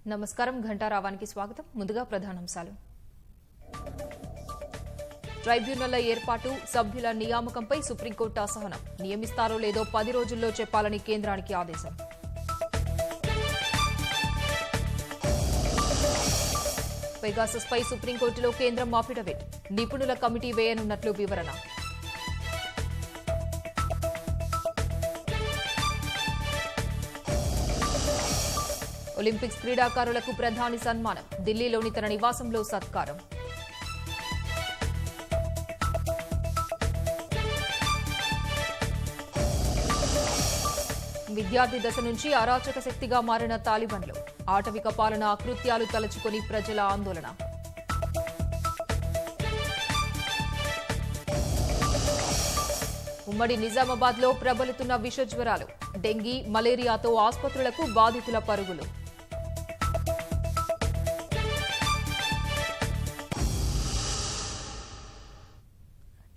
నమస్కారం ఘంటారావానికి స్వాగతం. ముందుగా ప్రధానాంశాలు. ట్రైబ్యునల్ల ఏర్పాటు, సభ్యుల నియామకంపై సుప్రీంకోర్టు అసహనం. నియమిస్తారో లేదో 10 రోజుల్లో చెప్పాలని కేంద్రానికి ఆదేశం. పెగాసస్పై సుప్రీంకోర్టులో కేంద్రం అఫిడవిట్. నిపుణుల కమిటీ వేయనున్నట్లు వివరణ. ఒలింపిక్స్ క్రీడాకారులకు ప్రధాని సన్మానం. ఢిల్లీలోని తన నివాసంలో సత్కారం. విద్యార్థి దశ నుంచి అరాచక శక్తిగా మారిన తాలిబన్లు. ఆటవిక పాలన అకృత్యాలు తలచుకొని ప్రజల ఆందోళన. ఉమ్మడి నిజామాబాద్లో ప్రబలుతున్న విషజ్వరాలు. డెంగీ, మలేరియాతో ఆసుపత్రులకు బాధితుల పరుగులు.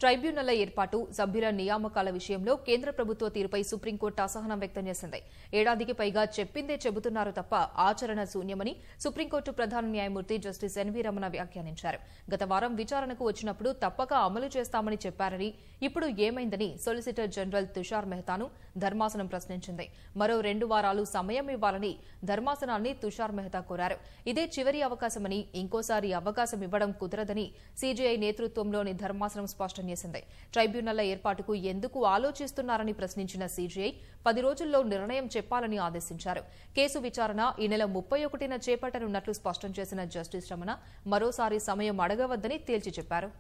ట్రైబ్యునల్ల ఏర్పాటు, సభ్యుల నియామకాల విషయంలో కేంద్ర ప్రభుత్వ తీరుపై సుప్రీంకోర్టు అసహనం వ్యక్తం చేసింది. ఏడాదికి పైగా చెప్పిందే చెబుతున్నారు తప్ప ఆచరణ శూన్యమని సుప్రీంకోర్టు ప్రధాన న్యాయమూర్తి జస్టిస్ ఎన్వీ రమణ వ్యాఖ్యానించారు. గత వారం విచారణకు వచ్చినప్పుడు తప్పక అమలు చేస్తామని చెప్పారని, ఇప్పుడు ఏమైందని సొలిసిటర్ జనరల్ తుషార్ మెహతాను ధర్మాసనం ప్రశ్నించింది. మరో 2 వారాలు సమయం ఇవ్వాలని ధర్మాసనాన్ని తుషార్ మెహతా కోరారు. ఇదే చివరి అవకాశమని, ఇంకోసారి అవకాశం ఇవ్వడం కుదరదని సీజేఐ నేతృత్వంలోని ధర్మాసనం స్పష్టం చేసింది. ట్రైబ్యునల్ల ఏర్పాటుకు ఎందుకు ఆలోచిస్తున్నారని ప్రశ్నించిన సీజేఐ 10 రోజుల్లో నిర్ణయం చెప్పాలని ఆదేశించారు. కేసు విచారణ ఈ నెల 31న చేపట్టనున్నట్లు స్పష్టం చేసిన జస్టిస్ రమణ మరోసారి సమయం అడగవద్దని తేల్చి చెప్పారు.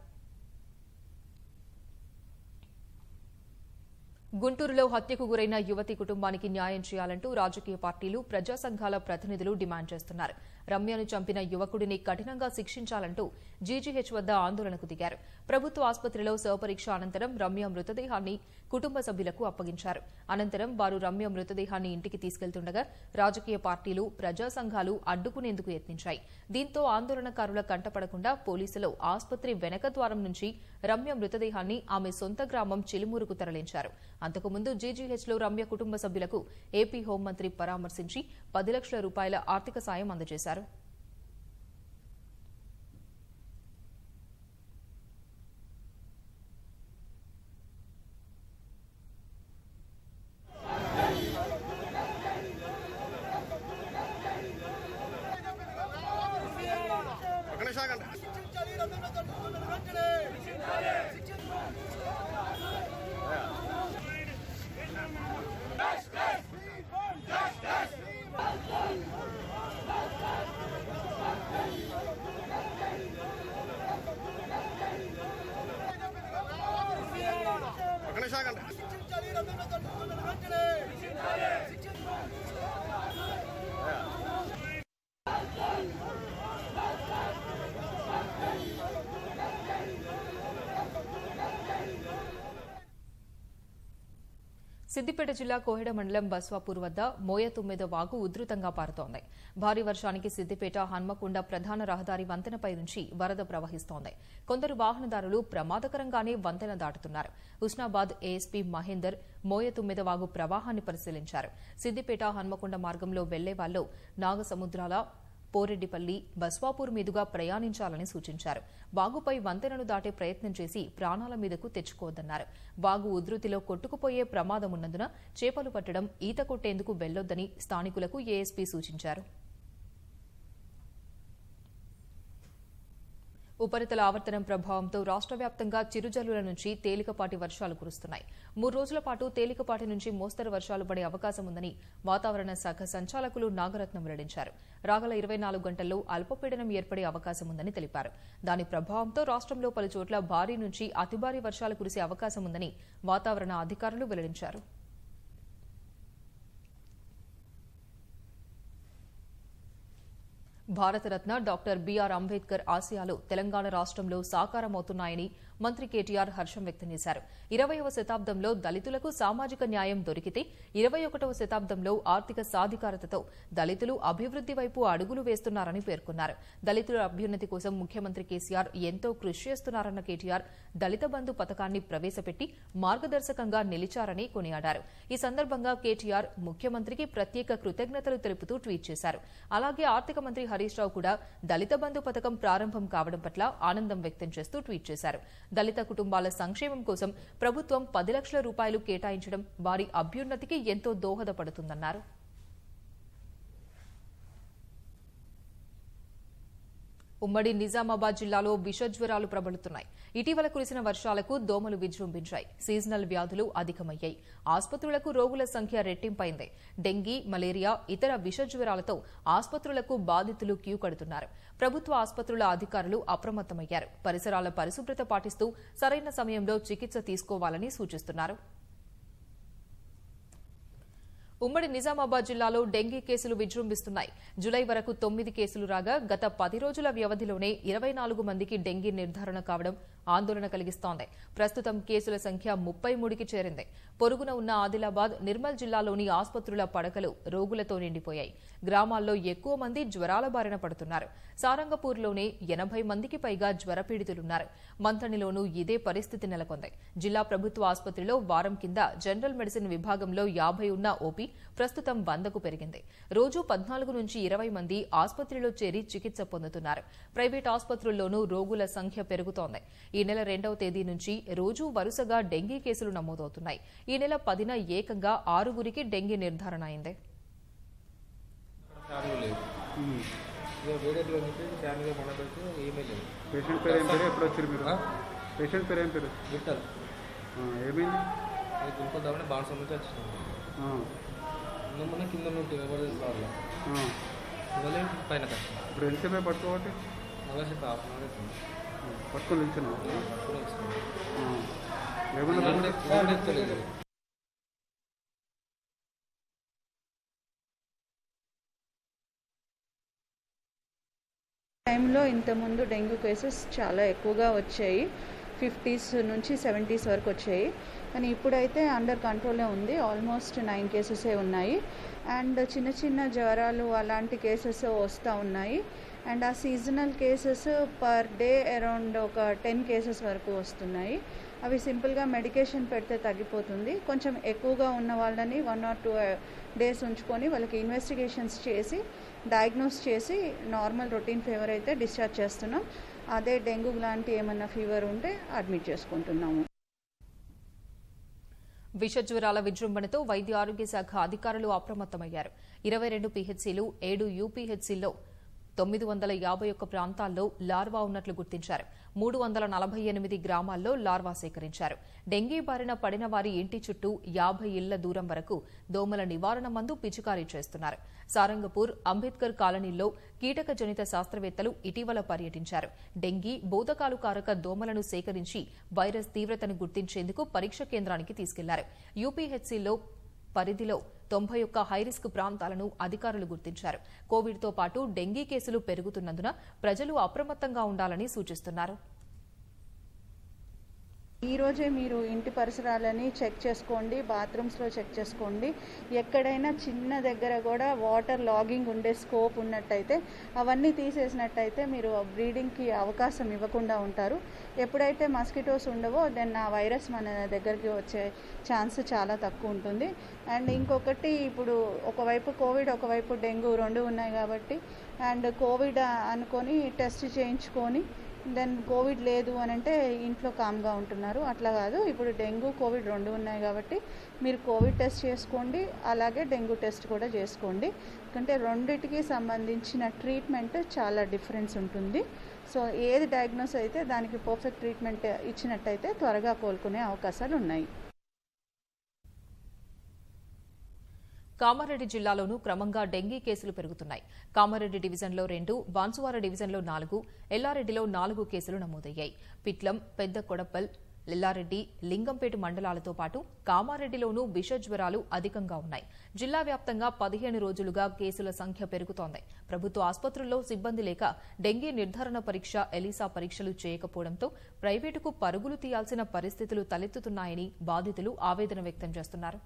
గుంటూరులో హత్యకు గురైన యువతి కుటుంబానికి న్యాయం చేయాలంటూ రాజకీయ పార్టీలు, ప్రజా సంఘాల ప్రతినిధులు డిమాండ్ చేస్తున్నారు. రమ్యను చంపిన యువకుడిని కఠినంగా శిక్షించాలంటూ జీజీహెచ్ వద్ద ఆందోళనకు దిగారు. ప్రభుత్వ ఆసుపత్రిలో శవపరీక్ష అనంతరం రమ్య మృతదేహాన్ని కుటుంబ సభ్యులకు అప్పగించారు. అనంతరం వారు రమ్య మృతదేహాన్ని ఇంటికి తీసుకెళ్తుండగా రాజకీయ పార్టీలు, ప్రజా సంఘాలు అడ్డుకునేందుకు యత్నించాయి. దీంతో ఆందోళనకారుల కంటపడకుండా పోలీసులు ఆసుపత్రి వెనక ద్వారం నుంచి రమ్య మృతదేహాన్ని ఆమె సొంత గ్రామం చిలుమూరుకు తరలించారు. అంతకుముందు జీజీహెచ్లో రమ్య కుటుంబ సభ్యులకు ఏపీ హోంమంత్రి పరామర్శించి 10 లక్షల రూపాయల ఆర్థిక సాయం అందజేశారు. సిద్దిపేట జిల్లా కోహెడ మండలం బస్వాపూర్ వద్ద మోయ-9 వాగు ఉధృతంగా పారుతోంది. భారీ వర్షానికి సిద్దిపేట హన్మకొండ ప్రధాన రహదారి వంతెనపై నుంచి వరద ప్రవహిస్తోంది. కొందరు వాహనదారులు ప్రమాదకరంగానే వంతెన దాటుతున్నారు. హుస్నాబాద్ ఏఎస్పీ మహేందర్ మోయ-9 వాగు ప్రవాహాన్ని పరిశీలించారు. సిద్దిపేట హన్మకొండ మార్గంలో వెళ్లే వాళ్లు నాగసముద్రాల, పోరెడ్డిపల్లి, బస్వాపూర్ మీదుగా ప్రయాణించాలని సూచించారు. వాగుపై వంతెనను దాటే ప్రయత్నం చేసి ప్రాణాల మీదకు తెచ్చుకోవద్దన్నారు. వాగు ఉధృతిలో కొట్టుకుపోయే ప్రమాదమున్నందున చేపలు పట్టడం, ఈత కొట్టేందుకు వెళ్లొద్దని స్థానికులకు ఏఎస్పీ సూచించారు. ఉపరితల ఆవర్తనం ప్రభావంతో రాష్ట్ర వ్యాప్తంగా చిరుజల్లుల నుంచి తేలికపాటి వర్షాలు కురుస్తున్నాయి. 3 రోజుల పాటు తేలికపాటి నుంచి మోస్తరు వర్షాలు పడే అవకాశం ఉందని వాతావరణ శాఖ సంచాలకులు నాగరత్నం వెల్లడించారు. రాగల 24 గంటల్లో అల్పపీడనం ఏర్పడే అవకాశం ఉందని తెలిపారు. దాని ప్రభావంతో రాష్ట్రంలో పలుచోట్ల భారీ నుంచి అతి భారీ వర్షాలు కురిసే అవకాశం ఉందని వాతావరణ అధికారులు వెల్లడించారు. భారతరత్న డాక్టర్ బీఆర్ అంబేద్కర్ ఆశయాలు తెలంగాణ రాష్ట్రంలో సాకారమవుతున్నాయని మంత్రి కేటీఆర్ హర్షం వ్యక్తం చేశారు. 20వ శతాబ్దంలో దళితులకు సామాజిక న్యాయం దొరికితే 21వ శతాబ్దంలో ఆర్థిక సాధికారతతో దళితులు అభివృద్ది వైపు అడుగులు వేస్తున్నారని పేర్కొన్నారు. దళితుల అభ్యున్నతి కోసం ముఖ్యమంత్రి కేసీఆర్ ఎంతో కృషి చేస్తున్నారన్న కేటీఆర్ దళిత బంధు పథకాన్ని ప్రవేశపెట్టి మార్గదర్శకంగా నిలిచారని కొనియాడారు. ఈ సందర్భంగా కేటీఆర్ ముఖ్యమంత్రికి ప్రత్యేక కృతజ్ఞతలు తెలుపుతూ ట్వీట్ చేశారు. అలాగే ఆర్థిక మంత్రి హరీష్ రావు కూడా దళిత బంధు పథకం ప్రారంభం కావడం పట్ల ఆనందం వ్యక్తం చేస్తూ ట్వీట్ చేశారు. దళిత కుటుంబాల సంక్షేమం కోసం ప్రభుత్వం 10 లక్షల రూపాయలు కేటాయించడం వారి అభ్యున్నతికి ఎంతో దోహదపడుతుందన్నారు. ఉమ్మడి నిజామాబాద్ జిల్లాలో విషజ్వరాలు ప్రబలుతున్నాయి. ఇటీవల కురిసిన వర్షాలకు దోమలు విజృంభించాయి. సీజనల్ వ్యాధులు అధికమయ్యాయి. ఆసుపత్రులకు రోగుల సంఖ్య రెట్టింపైంది. డెంగీ, మలేరియా, ఇతర విషజ్వరాలతో ఆసుపత్రులకు బాధితులు క్యూ కడుతున్నారు. ప్రభుత్వ ఆసుపత్రుల అధికారులు అప్రమత్తమయ్యారు. పరిసరాల పరిశుభ్రత పాటిస్తూ సరైన సమయంలో చికిత్స తీసుకోవాలని సూచిస్తున్నారు. ఉమ్మడి నిజామాబాద్ జిల్లాలో డెంగీ కేసులు విజృంభిస్తున్నాయి. జులై వరకు 9 కేసులు రాగా గత 10 రోజుల వ్యవధిలోనే 24 మందికి డెంగీ నిర్ధారణ కావడం ఆందోళన కలిగిస్తోంది. ప్రస్తుతం కేసుల సంఖ్య 33కి చేరింది. పొరుగున ఉన్న ఆదిలాబాద్, నిర్మల్ జిల్లాలోని ఆసుపత్రుల పడకలు రోగులతో నిండిపోయాయి. గ్రామాల్లో ఎక్కువ మంది జ్వరాల బారిన పడుతున్నారు. సారంగపూర్లోనే 80 మందికి పైగా జ్వరపీడితులున్నారు. మంథనిలోనూ ఇదే పరిస్థితి నెలకొంది. జిల్లా ప్రభుత్వ ఆసుపత్రిలో వారం కింద జనరల్ మెడిసిన్ విభాగంలో 50 ఉన్న ఓపీ ప్రస్తుతం 100కు పెరిగింది. రోజు 14 నుంచి 20 మంది ఆసుపత్రిలో చేరి చికిత్స పొందుతున్నారు. ప్రైవేట్ ఆసుపత్రుల్లోనూ రోగుల సంఖ్య పెరుగుతోంది. ఈ నెల 2వ తేదీ నుంచి రోజూ వరుసగా డెంగీ కేసులు నమోదవుతున్నాయి. ఈ నెల 10న ఏకంగా 6గురికి డెంగీ నిర్ధారణ అయింది. మొన్న కింద పైన కష్టం. ఇప్పుడు ఎంతసేపు పట్టుకోబట్టి అలాసేపు హాఫ్ అన్ అవర్ పట్టుకొని నిల్చున్నావు. టైంలో ఇంతకుముందు డెంగ్యూ కేసెస్ చాలా ఎక్కువగా వచ్చాయి. 50s నుంచి 70s వరకు వచ్చాయి. కానీ ఇప్పుడైతే అండర్ కంట్రోలే ఉంది. ఆల్మోస్ట్ 9 కేసెసే ఉన్నాయి. అండ్ చిన్న చిన్న జ్వరాలు అలాంటి కేసెస్ వస్తూ ఉన్నాయి. అండ్ ఆ seasonal cases per day around ఒక 10 కేసెస్ వరకు వస్తున్నాయి. అవి సింపుల్గా మెడికేషన్ పెడితే తగ్గిపోతుంది. కొంచెం ఎక్కువగా ఉన్న వాళ్ళని 1 or 2 డేస్ ఉంచుకొని వాళ్ళకి ఇన్వెస్టిగేషన్స్ చేసి డయాగ్నోస్ చేసి నార్మల్ రొటీన్ ఫీవర్ అయితే డిశ్చార్జ్ చేస్తున్నాం. అదే డెంగ్యూ లాంటి ఏమన్నా ఫీవర్ ఉంటే అడ్మిట్ చేసుకుంటున్నాము. విషజ్వరాల విజృంభణతో వైద్య ఆరోగ్య శాఖ అధికారులు అప్రమత్తమయ్యారు. 22 పీహెచ్సీలు, 7 యూపీహెచ్సీల్లో 951 ప్రాంతాల్లో లార్వా ఉన్నట్లు గుర్తించారు. 348 గ్రామాల్లో లార్వా సేకరించారు. డెంగీ బారిన పడిన వారి ఇంటి చుట్టూ 50 ఇళ్ల దూరం వరకు దోమల నివారణ మందు పిచికారీ చేస్తున్నారు. సారంగపూర్, అంబేద్కర్ కాలనీల్లో కీటక జనిత శాస్త్రవేత్తలు ఇటీవల పర్యటించారు. డెంగీ, బోధకాలు కారక దోమలను సేకరించి వైరస్ తీవ్రతను గుర్తించేందుకు పరీక్ష కేంద్రానికి తీసుకెళ్లారు. యూపీహెచ్సీలో పరిధిలో 91 హైరిస్క్ ప్రాంతాలను అధికారులు గుర్తించారు. కోవిడ్తో పాటు డెంగీ కేసులు పెరుగుతున్నందున ప్రజలు అప్రమత్తంగా ఉండాలని సూచిస్తున్నారు. ఈరోజే మీరు ఇంటి పరిసరాలని చెక్ చేసుకోండి, బాత్రూమ్స్లో చెక్ చేసుకోండి. ఎక్కడైనా చిన్న దగ్గర కూడా వాటర్ లాగింగ్ ఉండే స్కోప్ ఉన్నట్టయితే అవన్నీ తీసేసినట్టయితే మీరు బ్రీడింగ్కి అవకాశం ఇవ్వకుండా ఉంటారు. ఎప్పుడైతే మస్కిటోస్ ఉండవో దెన్ ఆ వైరస్ మన దగ్గరికి వచ్చే ఛాన్స్ చాలా తక్కువ ఉంటుంది. అండ్ ఇంకొకటి, ఇప్పుడు ఒకవైపు కోవిడ్, ఒకవైపు డెంగ్యూ 2 ఉన్నాయి కాబట్టి అండ్ కోవిడ్ అనుకొని టెస్ట్ చేయించుకొని దెన్ కోవిడ్ లేదు అని అంటే ఇంట్లో కామ్గా ఉంటున్నారు. అట్లా కాదు, ఇప్పుడు డెంగ్యూ, కోవిడ్ 2 ఉన్నాయి కాబట్టి మీరు కోవిడ్ టెస్ట్ చేసుకోండి, అలాగే డెంగ్యూ టెస్ట్ కూడా చేసుకోండి. ఎందుకంటే రెండిటికి సంబంధించిన ట్రీట్మెంట్ చాలా డిఫరెన్స్ ఉంటుంది. సో ఏది డయాగ్నోస్ అయితే దానికి పర్ఫెక్ట్ ట్రీట్మెంట్ ఇచ్చినట్టయితే త్వరగా కోలుకునే అవకాశాలు ఉన్నాయి. కామారెడ్డి జిల్లాలోనూ క్రమంగా డెంగీ కేసులు పెరుగుతున్నాయి. కామారెడ్డి డివిజన్లో 2, బాన్సువాడ డివిజన్లో 4, ఎల్లారెడ్డిలో 4 కేసులు నమోదయ్యాయి. పిట్లం, పెద్ద కొడపల్, లిల్లారెడ్డి, లింగంపేట మండలాలతో పాటు కామారెడ్డిలోనూ విష జ్వరాలు అధికంగా ఉన్నాయి. జిల్లా వ్యాప్తంగా 15 రోజులుగా కేసుల సంఖ్య పెరుగుతోంది. ప్రభుత్వ ఆసుపత్రుల్లో సిబ్బంది లేక డెంగీ నిర్ధారణ పరీక్ష, ఎలీసా పరీక్షలు చేయకపోవడంతో ప్రైవేటుకు పరుగులు తీయాల్సిన పరిస్థితులు తలెత్తుతున్నాయని బాధితులు ఆవేదన వ్యక్తం చేస్తున్నారు.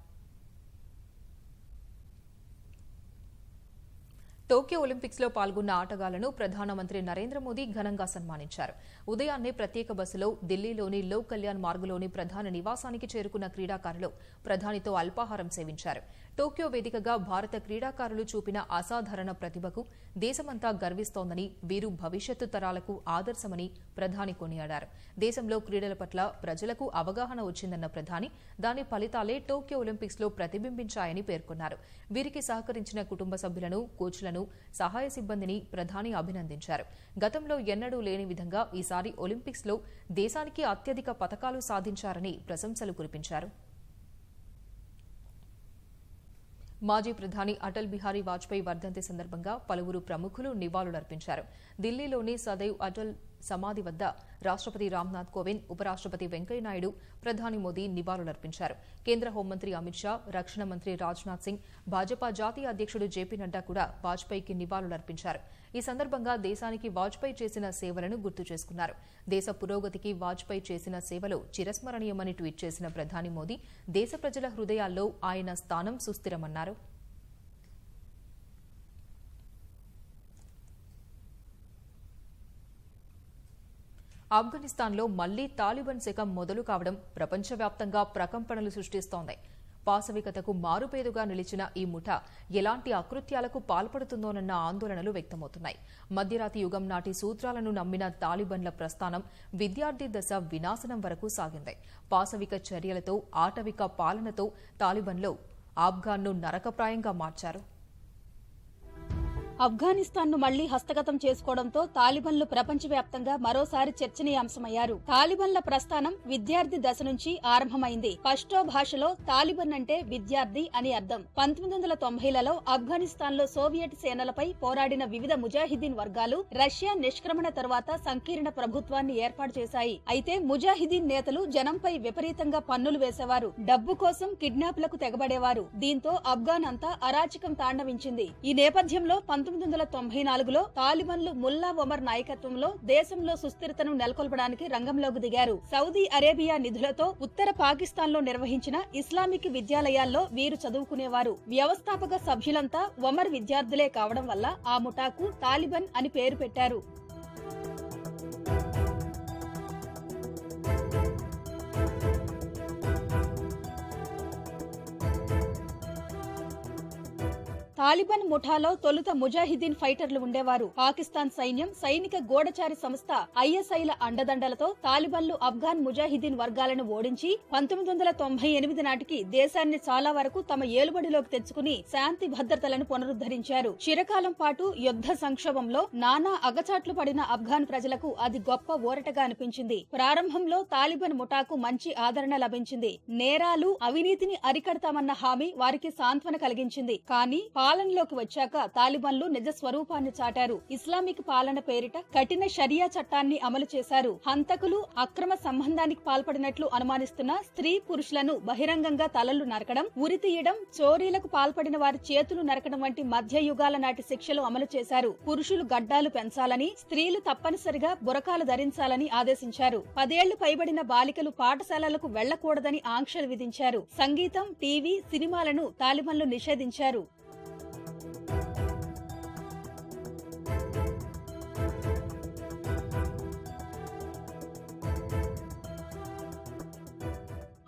టోక్యో ఒలింపిక్స్ లో పాల్గొన్న ఆటగాళ్లను ప్రధానమంత్రి నరేంద్ర మోదీ ఘనంగా సన్మానించారు. ఉదయాన్నే ప్రత్యేక బస్సులో ఢిల్లీలోని లోక్ కళ్యాణ్ మార్గులోని ప్రధాని నివాసానికి చేరుకున్న క్రీడాకారులు ప్రధానితో అల్పాహారం సేవించారు. టోక్యో వేదికగా భారత క్రీడాకారులు చూపిన అసాధారణ ప్రతిభకు దేశమంతా గర్విస్తోందని, వీరు భవిష్యత్తు తరాలకు ఆదర్శమని ప్రధాని కొనియాడారు. దేశంలో క్రీడల పట్ల ప్రజలకు అవగాహన వచ్చిందన్న ప్రధాని దాని ఫలితాలే టోక్యో ఒలింపిక్స్ లో ప్రతిబింబించాయని పేర్కొన్నారు. వీరికి సహకరించిన కుటుంబ సభ్యులను, కోచ్లను, సహాయ సిబ్బందిని ప్రధాని అభినందించారు. గతంలో ఎన్నడూ లేని విధంగా ఈసారి ఒలింపిక్స్ లో దేశానికి అత్యధిక పతకాలు సాధించారని ప్రశంసలు కురిపించారు. మాజీ ప్రధాని అటల్ బిహారీ వాజ్పేయి వర్ధంతి సందర్భంగా పలువురు ప్రముఖులు నివాళులర్పించారు. ఢిల్లీలోని సదైవ్ అటల్ సమాధి వద్ద రాష్ట్రపతి రామ్నాథ్ కోవింద్, ఉపరాష్ట్రపతి వెంకయ్యనాయుడు, ప్రధాని మోదీ నివాళులర్పించారు. కేంద్ర హోంమంత్రి అమిత్ షా, రక్షణ మంత్రి రాజ్నాథ్ సింగ్, భాజపా జాతీయ అధ్యక్షుడు జేపీ నడ్డా కూడా వాజ్పేయికి నివాళులర్పించారు. ఈ సందర్భంగా దేశానికి వాజ్పేయి చేసిన సేవలను గుర్తు చేసుకున్నారు. దేశ పురోగతికి వాజ్పేయి చేసిన సేవలు చిరస్మరణీయమని ట్వీట్ చేసిన ప్రధాని మోదీ దేశ ప్రజల హృదయాల్లో ఆయన స్థానం సుస్థిరమన్నారు. ఆఫ్ఘనిస్తాన్లో మళ్లీ తాలిబాన్ శకం మొదలు కావడం ప్రపంచవ్యాప్తంగా ప్రకంపనలు సృష్టిస్తోంది. పాశవికతకు మారుపేరుగా నిలిచిన ఈ ముఠా ఎలాంటి అకృత్యాలకు పాల్పడుతుందోనన్న ఆందోళనలు వ్యక్తమవుతున్నాయి. మధ్యరాతి యుగం నాటి సూత్రాలను నమ్మిన తాలిబాన్ల ప్రస్థానం విద్యార్థి దశ వినాశనం వరకు సాగింది. పాశవిక చర్యలతో, ఆటవిక పాలనతో తాలిబాన్లు ఆఫ్ఘాన్ను నరకప్రాయంగా మార్చారు. ఆఫ్ఘనిస్తాన్ను మళ్లీ హస్తగతం చేసుకోవడంతో తాలిబన్లు ప్రపంచవ్యాప్తంగా మరోసారి చర్చనీయాంశమయ్యారు. తాలిబన్ల ప్రస్థానం విద్యార్థి దశ నుంచి ఆరంభమైంది. పష్తో భాషలో తాలిబన్ అంటే విద్యార్థి అని అర్థం. 1990లలో ఆఫ్ఘనిస్తాన్లో సోవియట్ సేనలపై పోరాడిన వివిధ ముజాహిదీన్ వర్గాలు రష్యా నిష్క్రమణ తర్వాత సంకీర్ణ ప్రభుత్వాన్ని ఏర్పాటు చేశాయి. అయితే ముజాహిదీన్ నేతలు జనంపై విపరీతంగా పన్నులు వేసేవారు. డబ్బు కోసం కిడ్నాప్లకు తెగబడేవారు. దీంతో ఆఫ్ఘాన్ అంతా అరాచకం తాండవించింది. ఈ నేపథ్యంలో 1994లో తాలిబన్లు ముల్లా ఒమర్ నాయకత్వంలో దేశంలో సుస్థిరతను నెలకొల్పడానికి రంగంలోకి దిగారు. సౌదీ అరేబియా నిధులతో ఉత్తర పాకిస్తాన్లో నిర్వహించిన ఇస్లామిక్ విద్యాలయాల్లో వీరు చదువుకునేవారు. వ్యవస్థాపక సభ్యులంతా ఒమర్ విద్యార్థులే కావడం వల్ల ఆ ముఠాకు తాలిబన్ అని పేరు పెట్టారు. తాలిబాన్ ముఠాలో తొలుత ముజాహిదీన్ ఫైటర్లు ఉండేవారు. పాకిస్తాన్ సైన్యం, సైనిక గూఢచారి సంస్థ ఐఎస్ఐల అండదండలతో తాలిబాన్లు ఆఫ్ఘాన్ ముజాహిదీన్ వర్గాలను ఓడించి 1998 నాటికి దేశాన్ని చాలా వరకు తమ ఏలుబడిలోకి తెచ్చుకుని శాంతి భద్రతలను పునరుద్ధరించారు. చిరకాలం పాటు యుద్ధ సంక్షోభంలో నానా అగచాట్లు పడిన ఆఫ్ఘాన్ ప్రజలకు అది గొప్ప ఊరటగా అనిపించింది. ప్రారంభంలో తాలిబాన్ ముఠాకు మంచి ఆదరణ లభించింది. నేరాలు, అవినీతిని అరికడతామన్న హామీ వారికి సాంత్వన కలిగించింది. కానీ పాలనలోకి వచ్చాక తాలిబాన్లు నిజ స్వరూపాన్ని చాటారు. ఇస్లామిక్ పాలన పేరిట కఠిన షరియా చట్టాన్ని అమలు చేశారు. హంతకులు, అక్రమ సంబంధానికి పాల్పడినట్లు అనుమానిస్తున్న స్త్రీ పురుషులను బహిరంగంగా తలలు నరకడం, ఉరి తీయడం, చోరీలకు పాల్పడిన వారి చేతులు నరకడం వంటి మధ్యయుగాల నాటి శిక్షలు అమలు చేశారు. పురుషులు గడ్డాలు పెంచాలని, స్త్రీలు తప్పనిసరిగా బురకాలు ధరించాలని ఆదేశించారు. 10 ఏళ్లు పైబడిన బాలికలు పాఠశాలలకు వెళ్లకూడదని ఆంక్షలు విధించారు. సంగీతం, టీవీ, సినిమాలను తాలిబాన్లు నిషేధించారు.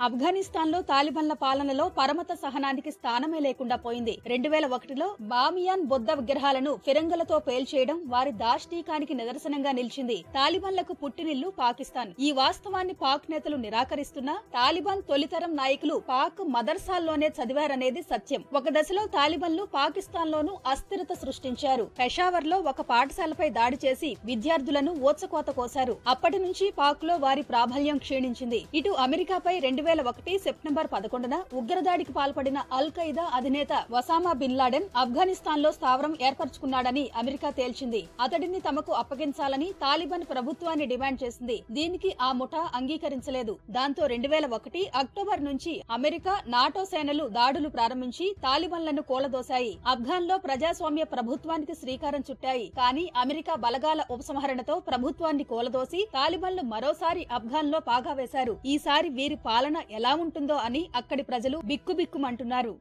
ఆఫ్ఘనిస్తాన్లో తాలిబాన్ల పాలనలో పరమత సహనానికి స్థానమే లేకుండా పోయింది. 2001లో బామియాన్ బుద్ధ విగ్రహాలను ఫిరంగులతో పేల్చేయడం వారి దాష్టీకానికి నిదర్శనంగా నిలిచింది. తాలిబాన్లకు పుట్టినిల్లు పాకిస్తాన్. ఈ వాస్తవాన్ని పాక్ నేతలు నిరాకరిస్తున్నా తాలిబాన్ తొలితరం నాయకులు పాక్ మదర్సాల్లోనే చదివారనేది సత్యం. ఒక దశలో తాలిబాన్లు పాకిస్తాన్లోనూ అస్థిరత సృష్టించారు. పెషావర్లో ఒక పాఠశాలపై దాడి చేసి విద్యార్థులను ఊచకోత కోశారు. అప్పటి నుంచి పాక్ లో వారి ప్రాబల్యం క్షీణించింది. ఇటు అమెరికాపై 2001 సెప్టెంబర్ 11న ఉగ్రదాడికి పాల్పడిన అల్ ఖైదా అధినేత ఒసామా బిన్ లాడెన్ ఆఫ్ఘనిస్తాన్ లో స్థావరం ఏర్పరచుకున్నాడని అమెరికా తేల్చింది. అతడిని తమకు అప్పగించాలని తాలిబాన్ ప్రభుత్వాన్ని డిమాండ్ చేసింది. దీనికి ఆ ముఠా అంగీకరించలేదు. దాంతో 2001 అక్టోబర్ నుంచి అమెరికా, నాటో సేనలు దాడులు ప్రారంభించి తాలిబాన్లను కూలదోశాయి. ఆఫ్ఘాన్ లో ప్రజాస్వామ్య ప్రభుత్వానికి శ్రీకారం చుట్టాయి. కానీ అమెరికా బలగాల ఉపసంహరణతో ప్రభుత్వాన్ని కూలదోసి తాలిబాన్లు మరోసారి ఆఫ్ఘాన్ లో పాగా వేశారు. ఈసారి వీరి పాలన ఎలా ఉంటుందో అని అక్కడి ప్రజలు బిక్కుబిక్కుమంటున్నారు.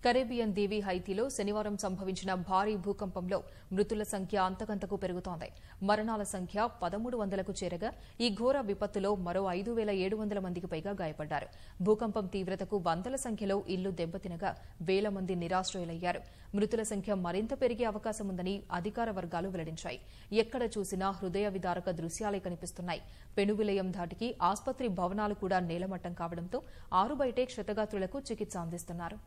కరేబియన్ దీవి హైతీలో శనివారం సంభవించిన భారీ భూకంపంలో మృతుల సంఖ్య అంతకంతకు పెరుగుతోంది. మరణాల సంఖ్య 1300కు చేరగా ఈ ఘోర విపత్తులో మరో 5700 మందికి పైగా గాయపడ్డారు. భూకంపం తీవ్రతకు వందల సంఖ్యలో ఇళ్లు దెబ్బతినగా వేల మంది నిరాశ్రయులయ్యారు. మృతుల సంఖ్య మరింత పెరిగే అవకాశముందని అధికార వర్గాలు వెల్లడించాయి. ఎక్కడ చూసినా హృదయ విదారక దృశ్యాలే కనిపిస్తున్నాయి. పెనువిలయం ధాటికి ఆసుపత్రి భవనాలు కూడా నేలమట్టం కావడంతో ఆరుబయటే క్షతగాత్రులకు చికిత్స అందిస్తున్నారు.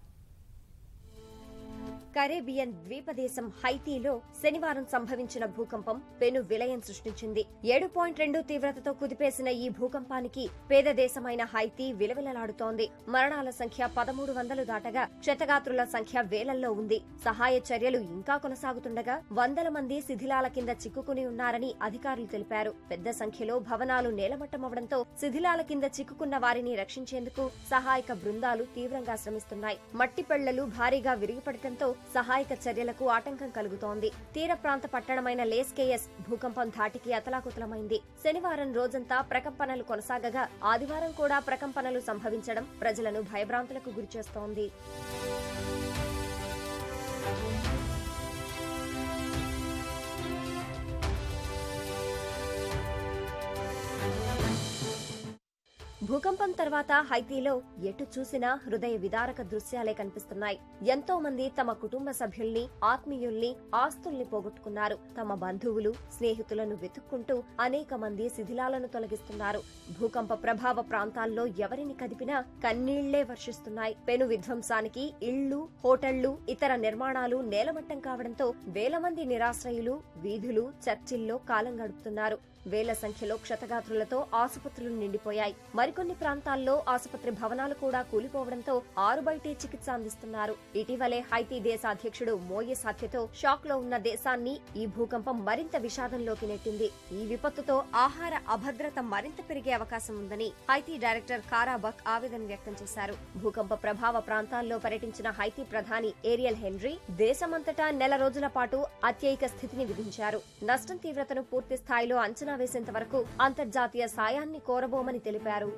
కరేబియన్ ద్వీపదేశం హైతీలో శనివారం సంభవించిన భూకంపం పెను విలయం సృష్టించింది. 7.2 తీవ్రతతో కుదిపేసిన ఈ భూకంపానికి పేద దేశమైన హైతీ విలవిలలాడుతోంది. మరణాల సంఖ్య 1300 దాటగా క్షతగాత్రుల సంఖ్య వేలల్లో ఉంది. సహాయ చర్యలు ఇంకా కొనసాగుతుండగా వందల మంది శిథిలాల కింద చిక్కుకుని ఉన్నారని అధికారులు తెలిపారు. పెద్ద సంఖ్యలో భవనాలు నేలమట్టమవడంతో శిథిలాల కింద చిక్కుకున్న వారిని రక్షించేందుకు సహాయక బృందాలు తీవ్రంగా శ్రమిస్తున్నాయి. మట్టి పెళ్లలు భారీగా విరిగిపడటంతో సహాయక చర్యలకు ఆటంకం కలుగుతోంది. తీర ప్రాంత పట్టణమైన లేస్కేయస్ భూకంపం ధాటికి అతలాకుతలమైంది. శనివారం రోజంతా ప్రకంపనలు కొనసాగగా ఆదివారం కూడా ప్రకంపనలు సంభవించడం ప్రజలను భయభ్రాంతులకు గురిచేస్తోంది. భూకంపం తర్వాత హైతీలో ఎటు చూసినా హృదయ విదారక దృశ్యాలే కనిపిస్తున్నాయి. ఎంతో మంది తమ కుటుంబ సభ్యుల్ని, ఆత్మీయుల్ని, ఆస్తుల్ని పోగొట్టుకున్నారు. తమ బంధువులు, స్నేహితులను వెతుక్కుంటూ అనేక మంది శిథిలాలను తొలగిస్తున్నారు. భూకంప ప్రభావ ప్రాంతాల్లో ఎవరిని కదిపినా కన్నీళ్లే వర్షిస్తున్నాయి. పెను విధ్వంసానికి ఇళ్లు, హోటళ్లు, ఇతర నిర్మాణాలు నేలమట్టం కావడంతో వేల మంది నిరాశ్రయులు వీధులు, చర్చిల్లో కాలం గడుపుతున్నారు. వేల సంఖ్యలో క్షతగాత్రులతో ఆసుపత్రులు నిండిపోయాయి. మరికొన్ని ప్రాంతాల్లో ఆసుపత్రి భవనాలు కూడా కూలిపోవడంతో ఆరుబయటే చికిత్స అందిస్తున్నారు. ఇటీవలే హైతీ దేశ అధ్యక్షుడు మోయిస్ హత్యతో షాక్ లో ఉన్న దేశాన్ని ఈ భూకంపం మరింత విషాదంలోకి నెట్టింది. ఈ విపత్తుతో ఆహార అభద్రత మరింత పెరిగే అవకాశం ఉందని హైతీ డైరెక్టర్ కారాబక్ ఆవేదన వ్యక్తం చేశారు. భూకంప ప్రభావ ప్రాంతాల్లో పర్యటించిన హైతీ ప్రధాని ఏరియల్ హెన్రీ దేశమంతటా నెల రోజుల పాటు అత్యయిక స్థితిని విధించారు. నష్టం తీవ్రతను పూర్తి స్థాయిలో అంచనా వేసేంత వరకు అంతర్జాతీయ సాయాన్ని కోరబోమని తెలిపారు.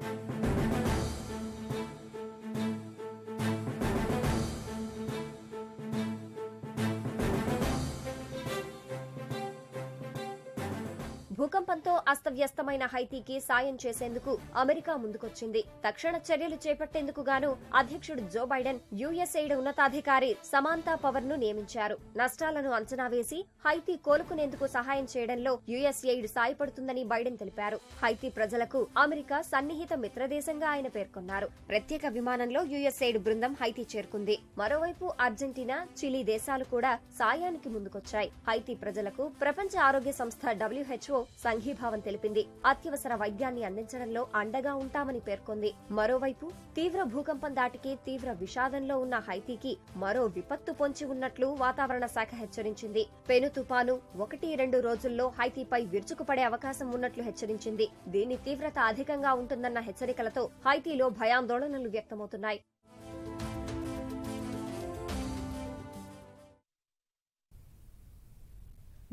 భూకంపంతో అస్తవ్యస్తమైన హైతీకి సాయం చేసేందుకు అమెరికా ముందుకొచ్చింది. తక్షణ చర్యలు చేపట్టేందుకు గాను అధ్యక్షుడు జో బైడెన్ యుఎస్ఎయిడ్ ఉన్నతాధికారి సమాంతా పవర్ ను నియమించారు. నష్టాలను అంచనా వేసి హైతీ కోలుకునేందుకు సహాయం చేయడంలో యుఎస్ఎయిడ్ సాయపడుతుందని బైడెన్ తెలిపారు. హైతీ ప్రజలకు అమెరికా సన్నిహిత మిత్రదేశంగా ఆయన పేర్కొన్నారు. ప్రత్యేక విమానంలో యుఎస్ఎయిడ్ బృందం హైతీ చేరుకుంది. మరోవైపు అర్జెంటీనా, చిలీ దేశాలు కూడా సాయానికి ముందుకొచ్చాయి. హైతీ ప్రజలకు ప్రపంచ ఆరోగ్య సంస్థ WHO సంఘీభావం తెలిపింది. అత్యవసర వైద్యాన్ని అందించడంలో అండగా ఉంటామని పేర్కొంది. మరోవైపు తీవ్ర భూకంపం దాటికి తీవ్ర విషాదంలో ఉన్న హైతీకి మరో విపత్తు పొంచి ఉన్నట్లు వాతావరణ శాఖ హెచ్చరించింది. పెను తుపాను 1-2 రోజుల్లో హైతీపై విరుచుకుపడే అవకాశం ఉన్నట్లు హెచ్చరించింది. దీని తీవ్రత అధికంగా ఉంటుందన్న హెచ్చరికలతో హైతీలో భయాందోళనలు వ్యక్తమవుతున్నాయి.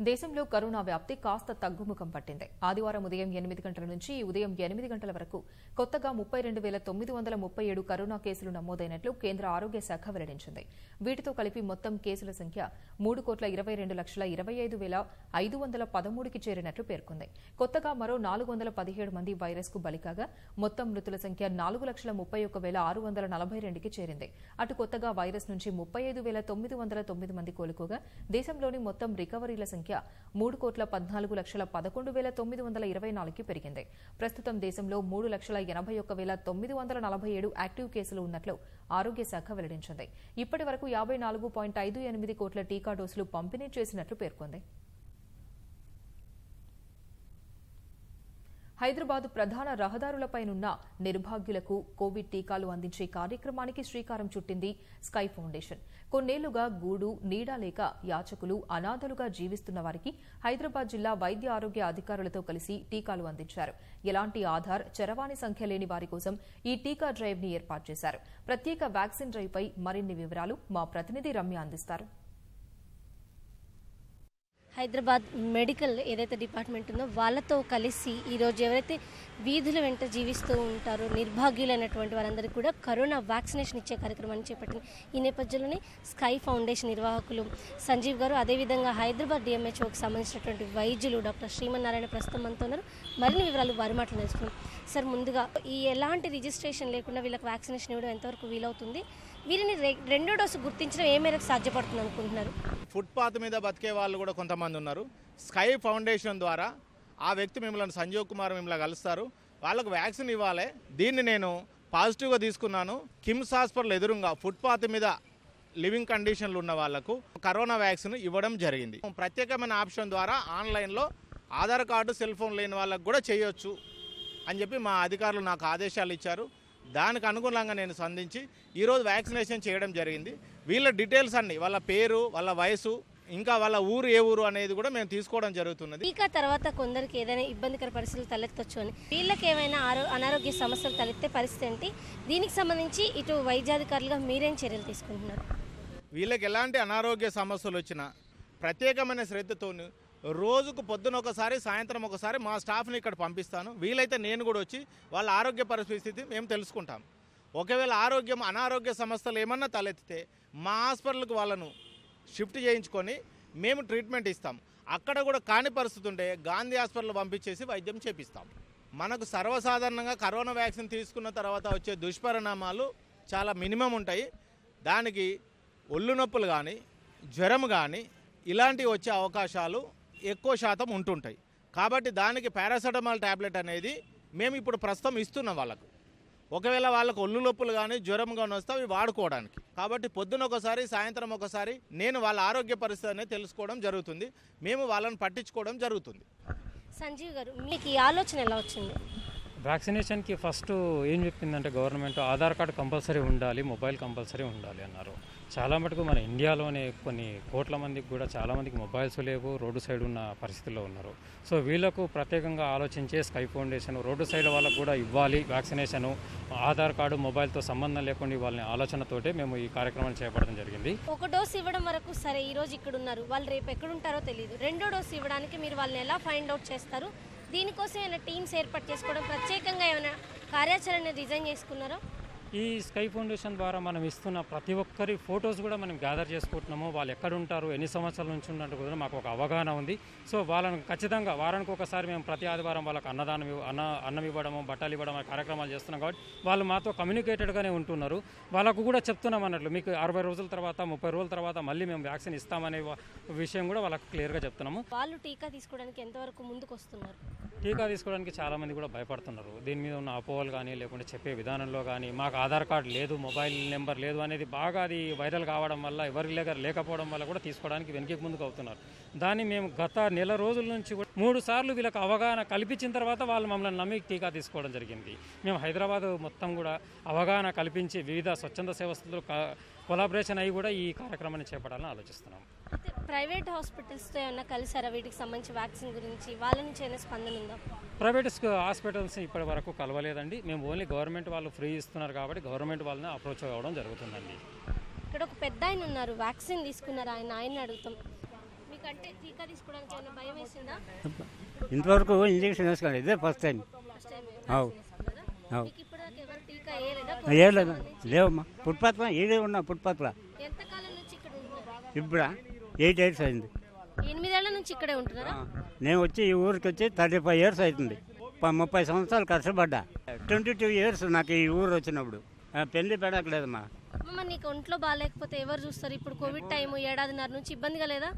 దేశంలో కరోనా వ్యాప్తి కాస్త తగ్గుముఖం పట్టింది. ఆదివారం ఉదయం 8 గంటల నుంచి ఈ ఉదయం 8 గంటల వరకు కొత్తగా 32,937 కరోనా కేసులు నమోదైనట్లు కేంద్ర ఆరోగ్య శాఖ వెల్లడించింది. వీటితో కలిపి మొత్తం కేసుల సంఖ్య 3,22,25,513కి చేరినట్లు పేర్కొంది. కొత్తగా మరో 417 మంది వైరస్ కు బలికాగా మొత్తం మృతుల సంఖ్య 4,31,642కి చేరింది. అటు కొత్తగా వైరస్ నుంచి 35,909 మంది కోలుకోగా దేశంలోని మొత్తం రికవరీల సంఖ్య 3,14,11,924కి పెరిగింది. ప్రస్తుతం దేశంలో 3,81,947 యాక్టివ్ కేసులు ఉన్నట్లు ఆరోగ్య శాఖ వెల్లడించింది. ఇప్పటి వరకు 54.58 కోట్ల టీకా డోసులు పంపిణీ చేసినట్లు పేర్కొంది. హైదరాబాద్ ప్రధాన రహదారులపైనున్న నిర్భాగ్యులకు కోవిడ్ టీకాలు అందించే కార్యక్రమానికి శ్రీకారం చుట్టింది స్కై ఫౌండేషన్. కొన్నేళ్లుగా గూడు నీడ లేక యాచకులు అనాథలుగా జీవిస్తున్న వారికి హైదరాబాద్ జిల్లా వైద్య ఆరోగ్య అధికారులతో కలిసి టీకాలు అందించారు. ఎలాంటి ఆధార్, చరవాణి సంఖ్య లేని వారి కోసం ఈ టీకా డ్రైవ్ ని ఏర్పాటు చేశారు. ప్రత్యేక వ్యాక్సిన్ డ్రైవ్ పై మరిన్ని వివరాలు మా ప్రతినిధి రమ్య అందిస్తారు. హైదరాబాద్ మెడికల్ ఏదైతే డిపార్ట్మెంట్ ఉందో వాళ్ళతో కలిసి ఈరోజు ఎవరైతే వీధుల వెంట జీవిస్తూ ఉంటారో నిర్భాగ్యులైనటువంటి వారందరికీ కూడా కరోనా వ్యాక్సినేషన్ ఇచ్చే కార్యక్రమాన్ని చేపట్టింది. ఈ నేపథ్యంలోనే స్కై ఫౌండేషన్ నిర్వాహకులు సంజీవ్ గారు, అదేవిధంగా హైదరాబాద్ డిఎంహెచ్ఓకి సంబంధించినటువంటి వైద్యులు డాక్టర్ శ్రీమన్నారాయణ ప్రస్తుతం మనతో ఉన్నారు. మరిన్ని వివరాలు వారి మాటలు తెలుసుకున్నాం. సార్, ముందుగా ఈ ఎలాంటి రిజిస్ట్రేషన్ లేకుండా వీళ్ళకి వ్యాక్సినేషన్ ఇవ్వడం ఎంతవరకు వీలవుతుంది? వీరిని రెండో డోసు గుర్తించడం ఏ మేరకు సాధ్యపడుతుంది అనుకుంటున్నారు? ఫుట్పాత్ మీద బతికే వాళ్ళు కూడా కొంతమంది ఉన్నారు. స్కై ఫౌండేషన్ ద్వారా ఆ వ్యక్తి మిమ్మల్ని సంజీవ్ కుమార్ మిమ్మల్ని కలుస్తారు. వాళ్ళకు వ్యాక్సిన్ ఇవ్వాలి. దీన్ని నేను పాజిటివ్గా తీసుకున్నాను. కిమ్స్ హాస్పిటల్ ఎదురుగా ఫుట్పాత్ మీద లివింగ్ కండిషన్లు ఉన్న వాళ్లకు కరోనా వ్యాక్సిన్ ఇవ్వడం జరిగింది. ప్రత్యేకమైన ఆప్షన్ ద్వారా ఆన్లైన్లో ఆధార్ కార్డు, సెల్ ఫోన్ లేని వాళ్ళకు కూడా చేయొచ్చు అని చెప్పి మా అధికారులు నాకు ఆదేశాలు ఇచ్చారు. దానికి అనుగుణంగా నేను స్పందించి ఈరోజు వ్యాక్సినేషన్ చేయడం జరిగింది. వీళ్ళ డీటెయిల్స్ అన్ని, వాళ్ళ పేరు, వాళ్ళ వయసు, ఇంకా వాళ్ళ ఊరు ఏ ఊరు అనేది కూడా మేము తీసుకోవడం జరుగుతున్నది. టీకా తర్వాత కొందరికి ఏదైనా ఇబ్బందికర పరిస్థితులు తలెత్తొచ్చు అని, వీళ్ళకి ఏమైనా అనారోగ్య సమస్యలు తలెత్తే పరిస్థితి ఏంటి? దీనికి సంబంధించి ఇటు వైద్యాధికారులుగా మీరేం చర్యలు తీసుకుంటున్నారు? వీళ్ళకి ఎలాంటి అనారోగ్య సమస్యలు వచ్చినా ప్రత్యేకమైన శ్రద్ధతో రోజుకు పొద్దున ఒకసారి, సాయంత్రం ఒకసారి మా స్టాఫ్ని ఇక్కడ పంపిస్తాను. వీలైతే నేను కూడా వచ్చి వాళ్ళ ఆరోగ్య పరిస్థితి మేము తెలుసుకుంటాం. ఒకవేళ అనారోగ్య సమస్యలు ఏమన్నా తలెత్తితే మా హాస్పిటల్కి వాళ్ళను షిఫ్ట్ చేయించుకొని మేము ట్రీట్మెంట్ ఇస్తాం. అక్కడ కూడా కాని పరిస్థితి ఉంటే గాంధీ హాస్పిటల్ పంపించేసి వైద్యం చేపిస్తాం. మనకు సర్వసాధారణంగా కరోనా వ్యాక్సిన్ తీసుకున్న తర్వాత వచ్చే దుష్పరిణామాలు చాలా మినిమం ఉంటాయి. దానికి ఒళ్ళు నొప్పులు కానీ, జ్వరం కానీ ఇలాంటివి వచ్చే అవకాశాలు ఎక్కువ శాతం ఉంటుంటాయి. కాబట్టి దానికి పారాసెటమాల్ ట్యాబ్లెట్ అనేది మేము ఇప్పుడు ప్రస్తుతం ఇస్తున్నాం వాళ్ళకు. ఒకవేళ వాళ్ళకు ఒళ్ళు నొప్పులు కానీ, జ్వరం కానీ వస్తే అవి వాడుకోవడానికి. కాబట్టి పొద్దున ఒకసారి, సాయంత్రం ఒకసారి నేను వాళ్ళ ఆరోగ్య పరిస్థితి అనేది తెలుసుకోవడం జరుగుతుంది. మేము వాళ్ళని పట్టించుకోవడం జరుగుతుంది. సంజీవ్ గారు, మీకు ఈ ఆలోచన ఎలా వచ్చింది? వ్యాక్సినేషన్కి ఫస్ట్ ఏం చెప్పిందంటే గవర్నమెంట్ ఆధార్ కార్డు కంపల్సరీ ఉండాలి, మొబైల్ కంపల్సరీ ఉండాలి అన్నారు. చాలా మటుకు మన ఇండియాలోనే కొన్ని కోట్ల మందికి కూడా చాలామందికి మొబైల్స్ లేవు, రోడ్డు సైడ్ ఉన్న పరిస్థితుల్లో ఉన్నారు. సో వీళ్ళకు ప్రత్యేకంగా ఆలోచించే స్కై ఫౌండేషన్ రోడ్డు సైడ్ వాళ్ళకు కూడా ఇవ్వాలి వ్యాక్సినేషను, ఆధార్ కార్డు మొబైల్తో సంబంధం లేకుండా ఇవ్వాలనే ఆలోచనతోటే మేము ఈ కార్యక్రమాన్ని చేపట్టడం జరిగింది. ఒక డోసు ఇవ్వడం వరకు సరే, ఈరోజు ఇక్కడ ఉన్నారు, వాళ్ళు రేపు ఎక్కడుంటారో తెలియదు. రెండో డోసు ఇవ్వడానికి మీరు వాళ్ళని ఎలా ఫైండ్ అవుట్ చేస్తారు? దీనికోసం ఏమైనా టీమ్స్ ఏర్పాటు చేసుకోవడం, ప్రత్యేకంగా ఏమైనా కార్యాచరణ డిజైన్ చేసుకున్నారో? ఈ స్కై ఫౌండేషన్ ద్వారా మనం ఇస్తున్న ప్రతి ఒక్కరి ఫొటోస్ కూడా మనం గ్యాదర్ చేసుకుంటున్నాము. వాళ్ళు ఎక్కడ ఉంటారు, ఎన్ని సంవత్సరాల నుంచి ఉన్నట్టు కూడా మాకు ఒక అవగాహన ఉంది. సో వాళ్ళని ఖచ్చితంగా వారానికి ఒకసారి మేము ప్రతి ఆదివారం వాళ్ళకి అన్నం ఇవ్వడము, బట్టలు ఇవ్వడం కార్యక్రమాలు చేస్తున్నాం. కాబట్టి వాళ్ళు మాతో కమ్యూనికేటెడ్గానే ఉంటున్నారు. వాళ్ళకు కూడా చెప్తున్నాం అన్నట్లు, మీకు 60 రోజుల తర్వాత, 30 రోజుల తర్వాత మళ్ళీ మేము వ్యాక్సిన్ ఇస్తామనే విషయం కూడా వాళ్ళకి క్లియర్గా చెప్తున్నాము. వాళ్ళు టీకా తీసుకోవడానికి ఎంతవరకు ముందుకు వస్తున్నారు? టీకా తీసుకోవడానికి చాలామంది కూడా భయపడుతున్నారు. దీని మీద ఉన్న అపోహలు కానీ, లేకుంటే చెప్పే విధానంలో కానీ, మాకు ఆధార్ కార్డు లేదు, మొబైల్ నెంబర్ లేదు అనేది బాగా అది వైరల్ కావడం వల్ల, ఎవరి దగ్గర లేకపోవడం వల్ల కూడా తీసుకోవడానికి వెనక్కి ముందుకు అవుతున్నారు. దాన్ని మేము గత నెల రోజుల నుంచి కూడా 3 సార్లు వీళ్ళకి అవగాహన కల్పించిన తర్వాత వాళ్ళు మమ్మల్ని నమ్మి టీకా తీసుకోవడం జరిగింది. మేము హైదరాబాద్ మొత్తం కూడా అవగాహన కల్పించి వివిధ స్వచ్ఛంద సంస్థలు కొలాబరేషన్ అయ్యి కూడా ఈ కార్యక్రమాన్ని చేపట్టాలని ఆలోచిస్తున్నాం. ప్రైవేట్ హాస్పిటల్స్తో ఏమన్నా కలిసారా వీటికి సంబంధించి వ్యాక్సిన్ గురించి? వాళ్ళ నుంచి ఏమైనా స్పందన ఉందా? ప్రైవేట్ హాస్పిటల్స్ ఇప్పటి వరకు కలవలేదండి. మేము ఓన్లీ గవర్నమెంట్ వాళ్ళు ఫ్రీ ఇస్తున్నారు కాబట్టి గవర్నమెంట్ వాళ్ళని అప్రోచ్ అవ్వడం జరుగుతుందండి. ఇక్కడ ఒక పెద్ద ఆయన ఉన్నారు, వ్యాక్సిన్ తీసుకున్నారు, ఆయన అడుగుతాం. మీకంటే టీకా తీసుకోవడానికి ఏమైనా భయం వేసిందా? ఇంతవరకు ఇంజక్షన్ వేసుకోవాలి, ఇదే ఫస్ట్ టైం. ఏలేదు, లేవమ్మా. ఫుట్పాత్లో ఏడే ఉన్నా, ఫుట్పాత్లో. ఎంతకాలం నుంచి ఇక్కడ ఉంటున్నారు? ఇప్పుడు 8 years అయింది. 8 ఏళ్ల నుంచి ఇక్కడే ఉంటున్నారా? నేను వచ్చి ఈ ఊరికి వచ్చి 35 years అవుతుంది. 30 సంవత్సరాలు కష్టపడ్డా. 22 years నాకు ఈ ఊరు వచ్చినప్పుడు. పెళ్లి పెడకలేదమ్మా. నీకు ఒంట్లో బాగాలేకపోతే ఎవరు చూస్తారు? ఇప్పుడు కోవిడ్ టైం, 1.5 నుంచి ఇబ్బందిగా లేదా?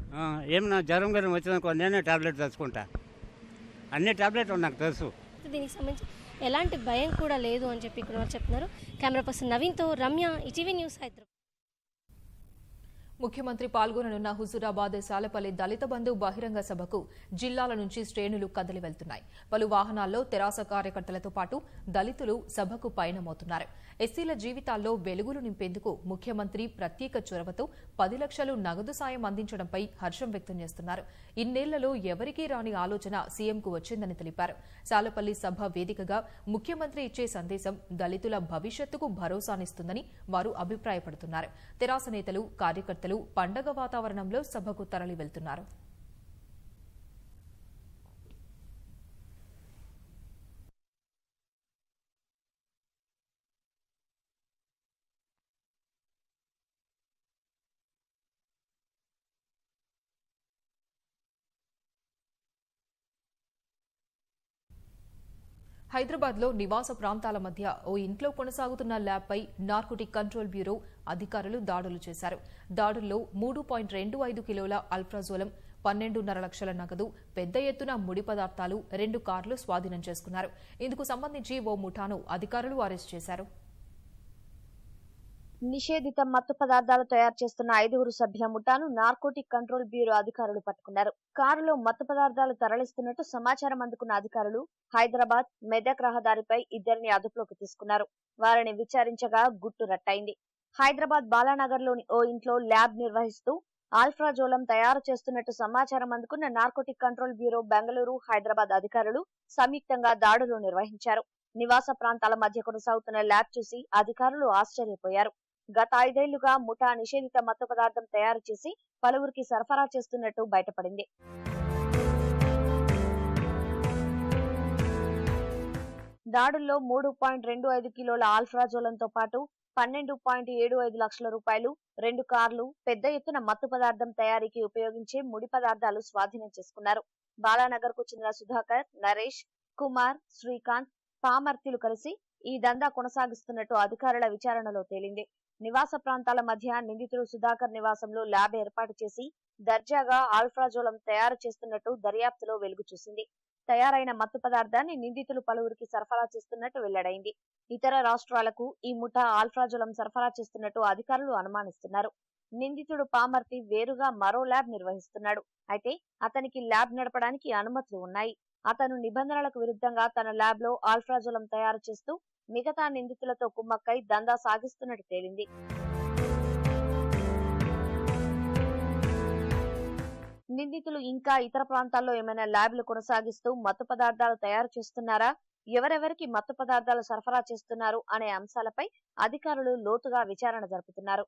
ఏమన్నా జ్వరం గరం వచ్చినాకో నేనే టాబ్లెట్ తెచ్చుకుంటా. అన్ని టాబ్లెట్లు నాకు తెలుసు. దీనికి సంబంధించి ఎలాంటి భయం కూడా లేదు అని చెప్పి ఇక్కడ చెప్తున్నారు. కెమెరా పర్సన్ నవీన్తో రమ్య, ఈటీవీ న్యూస్, హైదరాబాద్. ముఖ్యమంత్రి పాల్గొననున్న హుజూరాబాద్ సాలపల్లి దళిత బంధు బహిరంగ సభకు జిల్లాల నుంచి శ్రేణులు కదలి వెళ్తున్నాయి. పలు వాహనాల్లో తెరాస కార్యకర్తలతో పాటు దళితులు సభకు పయనమవుతున్నారు. ఎస్సీల జీవితాల్లో వెలుగులు నింపేందుకు ముఖ్యమంత్రి ప్రత్యేక చొరవతో 10 లక్షలు నగదు సాయం అందించడంపై హర్షం వ్యక్తం చేస్తున్నారు. ఇన్నేళ్లలో ఎవరికీ రాని ఆలోచన సీఎంకు వచ్చిందని తెలిపారు. సాలపల్లి సభ వేదికగా ముఖ్యమంత్రి ఇచ్చే సందేశం దళితుల భవిష్యత్తుకు భరోసానిస్తుందని వారు అభిప్రాయపడుతున్నారు. తెరాస నేతలు, కార్యకర్తలు పండగ వాతావరణంలో సభకు తరలి వెళ్తున్నారు. హైదరాబాద్లో నివాస ప్రాంతాల మధ్య ఓ ఇంట్లో కొనసాగుతున్న ల్యాబ్పై నార్కోటిక్ కంట్రోల్ బ్యూరో అధికారులు దాడులు చేశారు. దాడుల్లో 3.25 కిలోల అల్ప్రాజోలం, 12.5 లక్షల నగదు, పెద్ద ఎత్తున ముడి పదార్థాలు, 2 కార్లు స్వాధీనం చేసుకున్నారు. ఇందుకు సంబంధించి ఓ ముఠాను అధికారులు అరెస్ట్ చేశారు. నిషేధిత మత్తు పదార్థాలు తయారు చేస్తున్న 5 సభ్యుల ముఠాను నార్కోటిక్ కంట్రోల్ బ్యూరో అధికారులు పట్టుకున్నారు. కారులో మత్తు పదార్థాలు తరలిస్తున్నట్టు సమాచారం అందుకున్న అధికారులు హైదరాబాద్ మెదక్ రహదారిపై 2 అదుపులోకి తీసుకున్నారు. వారిని విచారించగా గుట్టు రట్టయింది. హైదరాబాద్ బాలానగర్ లోని ఓ ఇంట్లో ల్యాబ్ నిర్వహిస్తూ ఆల్ఫ్రాజోలం తయారు చేస్తున్నట్టు సమాచారం అందుకున్న narcotic control bureau Bengaluru, Hyderabad అధికారులు సంయుక్తంగా దాడులు నిర్వహించారు. నివాస ప్రాంతాల మధ్య కొనసాగుతున్న ల్యాబ్ చూసి అధికారులు ఆశ్చర్యపోయారు. గత 5 ఏళ్లుగా ముఠా నిషేధిత మత్తు పదార్థం తయారు చేసి పలువురికి సరఫరా చేస్తున్నట్టు బయటపడింది. దాడుల్లో 3.25 కిలోల ఆల్ఫ్రాజోలంతో పాటు 12.75 లక్షల రూపాయలు, 2 కార్లు, పెద్ద ఎత్తున మత్తు పదార్థం తయారీకి ఉపయోగించే ముడి పదార్థాలు స్వాధీనం చేసుకున్నారు. బాలానగర్ కు చెందిన సుధాకర్, నరేష్, కుమార్, శ్రీకాంత్, పామర్తిలు కలిసి ఈ దందా కొనసాగిస్తున్నట్టు అధికారుల విచారణలో తేలింది. నివాస ప్రాంతాల మధ్య నిందితుడు సుధాకర్ నివాసంలో ల్యాబ్ ఏర్పాటు చేసి దర్జాగా ఆల్ఫ్రాజోలం తయారు చేస్తున్నట్టు దర్యాప్తులో వెలుగు చూసింది. తయారైన మత్తు పదార్థాన్ని నిందితులు పలువురికి సరఫరా చేస్తున్నట్టు వెల్లడైంది. ఇతర రాష్ట్రాలకు ఈ ముఠా ఆల్ఫ్రాజోలం సరఫరా చేస్తున్నట్టు అధికారులు అనుమానిస్తున్నారు. నిందితుడు పామర్తి వేరుగా మరో ల్యాబ్ నిర్వహిస్తున్నాడు. అయితే అతనికి ల్యాబ్ నడపడానికి అనుమతులు ఉన్నాయి. అతను నిబంధనలకు విరుద్ధంగా తన ల్యాబ్ లో ఆల్ఫ్రాజోలం తయారు చేస్తూ మిగతా నిందితులతో కుమ్మక్కై దందా సాగిస్తున్నట్టు తేలింది. నిందితులు ఇంకా ఇతర ప్రాంతాల్లో ఏమైనా ల్యాబ్లు కొనసాగిస్తూ మత్తు పదార్థాలు తయారు చేస్తున్నారా, ఎవరెవరికి మత్తు పదార్థాలు సరఫరా చేస్తున్నారు అనే అంశాలపై అధికారులు లోతుగా విచారణ జరుపుతున్నారు.